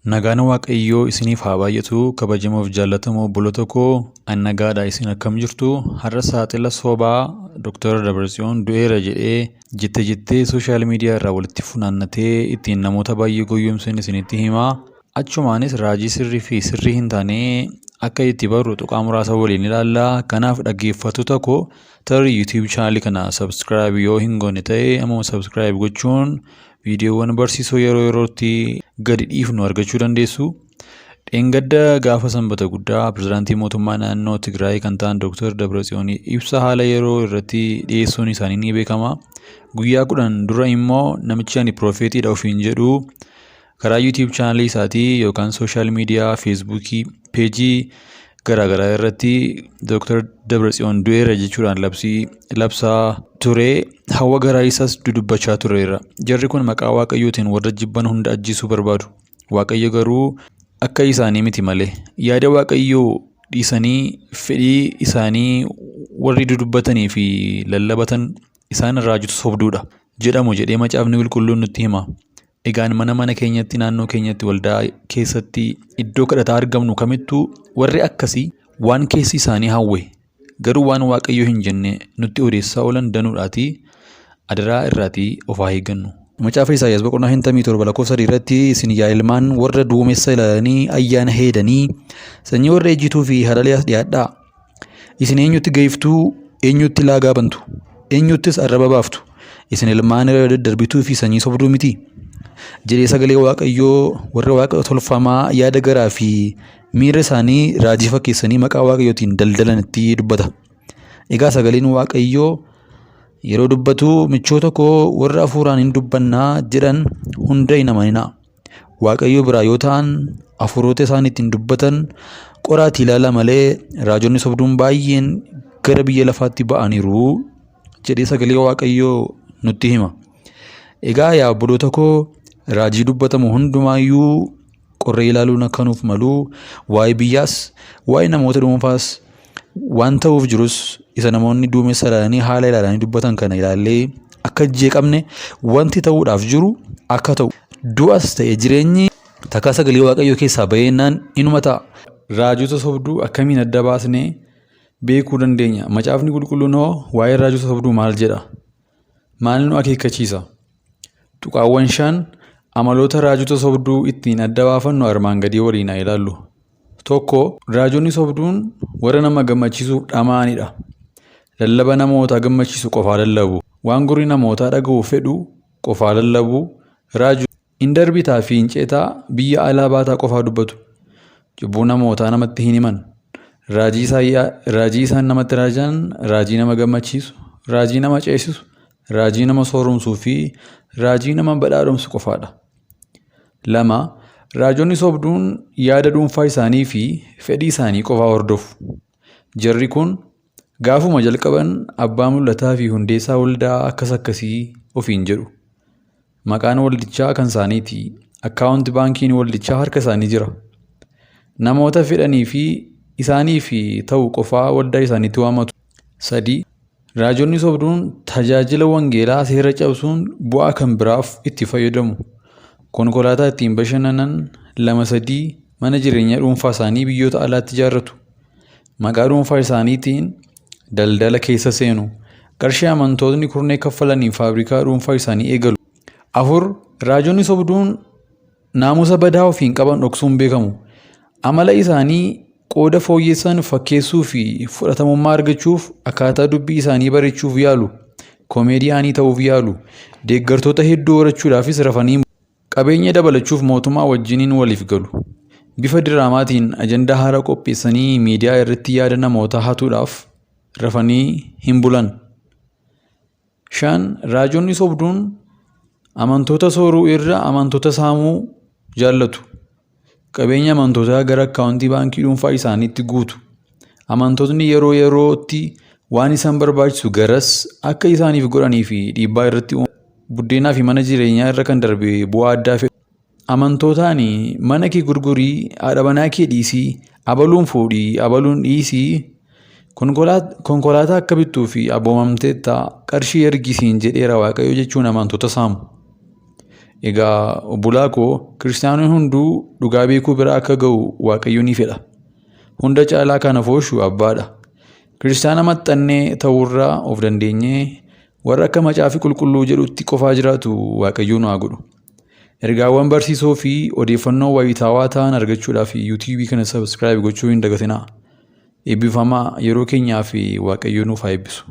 Nagaan Waaqayyoo isiniif haa baay'atu. Kabajamoo fi jaallatamoo obboloota koo ani nagaadha. Isin akkam jirtu? Har'a saaxila sobaa Dr. Dabratsiyoon du'eera jedhee jettee sooshaal miidiyaa irraa walitti funaannatee ittiin namoota baay'ee gowwoomsan isinitti himaa. Achumaanis raajii sirrii fi sirrii hin taane akka itti barru tuqaa muraasa waliin ilaalla. Kanaaf dhaggeeffattoota koo tarii YouTube chaanalii kana subscribe yoo hin goone ta'e ammoo subscribe gochuun viidiyoowwan barsiisoo yeroo yerootti gadi dhiifnu argachuu dandeessu. Dheengadda gaafa sanbata guddaa pirezidaantii mootummaa naannoo Tigraay kan ta'an Dr. Dabratsiyoon ibsa haala yeroo irratti dhiyeessuun isaanii ni beekama. Guyyaa 10 dura immoo namichi ani piroofeetiidha ofiin jedhu karaa YouTube chaanalii isaatii yookaan sooshaal miidiyaa Feesbuukii peejii garaagaraa irratti Dr. Dabratsiyoon du'eera jechuudhaan labsaa ture. Hawa garaa isaas dudubbachaa tureera. Jarri kun maqaa Waaqayyootiin warra jibban hunda ajjeesuu barbaadu. Waaqayyo garuu akka isaanii miti malee yaada Waaqayyoo dhiisanii fedhii isaanii warri dudubbatanii fi lallabatan isaan raajitu sobduudha jedhamu jedhee macaafni qulqulluun nutti hima. Egaan mana keenyatti naannoo keenyatti waldaa keessatti iddoo kadhataa argamnu kamittuu warri akkasii waan keessi isaanii hawwe garuu waan Waaqayyoo hin jenne nutti odeessaa oolan danuudhaati. Adaraa irraatii of haa eeggannu. Macaafa Isaayyaas boqonnaa 57 lakkoofsa 3 irratti isin yaa ilmaan warra duumessa ilaalanii ayyaana heedanii sanyii warra ejjituu fi hadhaliyaas dhiyaadhaa. Isin eenyutti geeftuu, eenyutti laagaa bantu, eenyuttis arraba baaftu. Isin ilmaan irra daddarbituu fi sanyii sobduu miti. Jedhee sagalee Waaqayyoo warra Waaqa tolfamaa yaada garaa fi miira isaanii raajii fakkeessanii maqaa Waaqayyootiin daldalanitti dubbata. Egaa sagaleen Waaqayyoo yeroo dubbatu michoota koo warra hafuuraan hin dubbannaa jedhan hunda hin amaninaa. Waaqayyo biraa yoo ta'an hafuurota isaan ittiin dubbatan qoraatii ilaala malee raajonni sobduun baay'een gara biyya lafaatti ba'aniiru jedhee sagalee Waaqayyoo nutti hima. Egaa yaa obboloota koo raajii dubbatamu hundumaayyuu qorree ilaaluun akka nuuf malu waa'ee biyyaas waa'ee namoota dhuunfaas waan ta'uuf jirus isa namoonni duumessa ilaalanii haala ilaalanii dubbatan kana ilaallee akka jeeqamne wanti ta'uudhaaf jiru akka ta'u du'as ta'e jireenyi takkaa sagalee Waaqayyoo keessaa baheennaan inuma ta'a. Raajota sobduu akkamiin adda baasnee beekuu dandeenya? Macaafni qulqulluun hoo waa'ee raajota sobduu maal jedha? Maal nu akeekkachiisa? Tuqaawwan 5 amaloota raajota sobduu ittiin adda baafannu armaan gadii waliin haa ilaallu. 1. Raajonni sobduun warra nama gammachiisuuf dhamaanidha. Lallaba namoota gammachiisu qofaa lallabu. Waan gurri namootaa dhaga'u fedhu qofaa lallabu. Raajonni hin darbitaa fi hin ceetaa biyya alaa baataa qofaa dubbatu. Cubbuu namootaa namatti hin himan. Raajii isaan namatti raajan raajii nama gammachiisu, raajii nama ceesisu, raajii nama sooromsuu fi raajii nama badhaadhomsu qofaadha. 2. Raajonni sobduun yaada dhuunfaa isaanii fi fedhii isaanii qofaa hordofu. Jarri kun gaafuma jalqaban abbaa mul'ataa fi hundeessaa waldaa akkasii ofiin jedhu. Maqaan waldichaa kan isaaniiti. Akkaawunti baankiin waldichaa harka isaanii jira. Namoota fedhanii fi isaanii fi ta'u qofaa waldaa isaaniitti waamatu. 3. Raajonni sobduun tajaajila wangeelaa seera cabsuun bu'aa kan biraaf itti fayyadamu. Konkolaataa ittiin bashannanan 2-3 mana jireenyaa dhuunfaa isaanii biyyoota alaatti ijaarratu. Maqaa dhuunfaa isaaniitiin daldala keessa seenu. Qarshii amantootni kurnee kaffalanii faabrikaa dhuunfaa isaanii eegalu. 4. Raajonni sobduun naamusa badaa ofiin qaban dhoksuun beekamu. Amala isaanii qooda fooyyessan fakkeessuu fi fudhatamummaa argachuuf akkaataa dubbii isaanii bareechuuf yaalu. Koomeediyaanii ta'uuf yaalu. Deeggartoota hedduu horachuudhaafis rafanii qabeenya dabalachuuf mootummaa wajjiniin waliif galu. Bifa diraamaatiin ajandaa haaraa qopheessanii miidiyaa irratti yaada namoota hatuudhaaf rafanii hin bulan. 5. Raajonni sobduun amantoota sooruu irra amantoota saamuu jaallatu. Qabeenya amantootaa gara akkaawuntii baankii dhuunfaa isaaniitti guutu. Amantootni yeroo yerootti waan isaan barbaachisu garas akka isaaniif godhanii fi dhiibbaa irratti buddeenaa fi mana jireenyaa irra kan darbe bu'aa addaa fedhu. Amantootaan mana kee gurgurii, haadha manaa kee dhiisii, abaluun fuudhii, abaluun dhiisii, konkolaataa akka bittuu fi abboomamteetta qarshii ergisiin jedheera Waaqayyo jechuun amantoota saamu. Egaa obbolaa koo kiristaanonni hunduu dhugaa beekuu bira akka ga'u Waaqayyo ni fedha. Hunda caalaa kan afooshu Abbaadha. Kiristaana maxxannee ta'uurraa of dandeenyee warra akka Macaafa Qulqulluu jedhutti qofaa jiraatu Waaqayyo nu haa godhu. Ergaawwan barsiisoo fi odeeffannoo wayitaawaa ta'an argachuudhaaf YouTube kana subscribe gochuu hin dagatinaa. Eebbifamaa yeroo keenyaa fi Waaqayyo nuuf haa eebbisu.